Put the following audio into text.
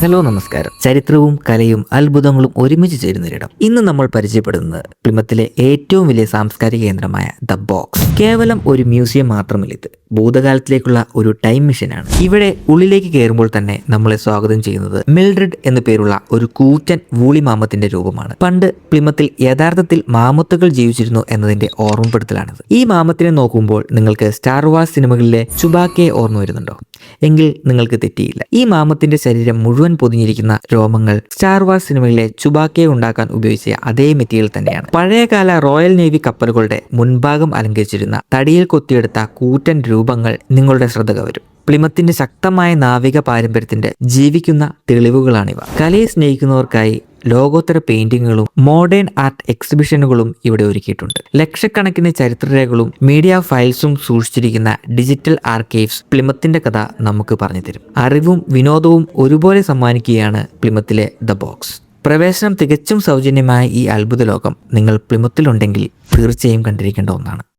Hello നമസ്കാരം. ചരിത്രവും കലയും അത്ഭുതങ്ങളും ഒരുമിച്ച് ചേരുന്നൊരിടം. ഇന്ന് നമ്മൾ പരിചയപ്പെടുന്നത് പ്ലിമത്തിലെ ഏറ്റവും വലിയ സാംസ്കാരിക കേന്ദ്രമായ ദ ബോക്സ്. കേവലം ഒരു മ്യൂസിയം മാത്രമല്ല, ഇത് ഭൂതകാലത്തിലേക്കുള്ള ഒരു ടൈം മെഷീനാണ്. ഇവിടെ ഉള്ളിലേക്ക് കയറുമ്പോൾ തന്നെ നമ്മളെ സ്വാഗതം ചെയ്യുന്നത് മിൽഡ്രിഡ് എന്നു പേരുള്ള ഒരു കൂറ്റൻ വൂളി മാമത്തിന്റെ രൂപമാണ്. പണ്ട് പ്ലിമത്തിൽ യഥാർത്ഥത്തിൽ മാമത്തുകൾ ജീവിച്ചിരുന്നു എന്നതിന്റെ ഓർമ്മപ്പെടുത്തലാണിത്. ഈ മാമത്തിനെ നോക്കുമ്പോൾ നിങ്ങൾക്ക് സ്റ്റാർ വാർസ് സിനിമകളിലെ ചുബാക്കയെ ഓർമ്മ വരുന്നുണ്ടോ? എങ്കിൽ നിങ്ങൾക്ക് തെറ്റിയില്ല. ഈ മാമത്തിന്റെ ശരീരം മുഴുവൻ പൊതിഞ്ഞിരിക്കുന്ന രോമങ്ങൾ സ്റ്റാർ വാർസ് സിനിമയിലെ ചുബാക്കയെ ഉണ്ടാക്കാൻ ഉപയോഗിച്ച അതേ മെറ്റീരിയൽ തന്നെയാണ്. പഴയകാല റോയൽ നേവി കപ്പലുകളുടെ മുൻഭാഗം അലങ്കരിച്ചിരുന്ന തടിയിൽ കൊത്തിയെടുത്ത കൂറ്റൻ രൂപങ്ങൾ നിങ്ങളുടെ ശ്രദ്ധ കവരും. പ്ലിമത്തിന്റെ ശക്തമായ നാവിക പാരമ്പര്യത്തിന്റെ ജീവിക്കുന്ന തെളിവുകളാണിവ. കലയെ സ്നേഹിക്കുന്നവർക്കായി ലോകോത്തര പെയിന്റിങ്ങുകളും മോഡേൺ ആർട്ട് എക്സിബിഷനുകളും ഇവിടെ ഒരുക്കിയിട്ടുണ്ട്. ലക്ഷക്കണക്കിന് ചരിത്രരേഖകളും മീഡിയ ഫയൽസും സൂക്ഷിച്ചിരിക്കുന്ന ഡിജിറ്റൽ ആർക്കൈവ്സ് പ്ലിമത്തിന്റെ കഥ നമുക്ക് പറഞ്ഞു തരും. അറിവും വിനോദവും ഒരുപോലെ സമ്മാനിക്കുകയാണ് പ്ലിമത്തിലെ ദ ബോക്സ്. പ്രവേശനം തികച്ചും സൗജന്യമായ ഈ അത്ഭുത ലോകം നിങ്ങൾ പ്ലിമത്തിലുണ്ടെങ്കിൽ തീർച്ചയായും കണ്ടിരിക്കേണ്ട ഒന്നാണ്.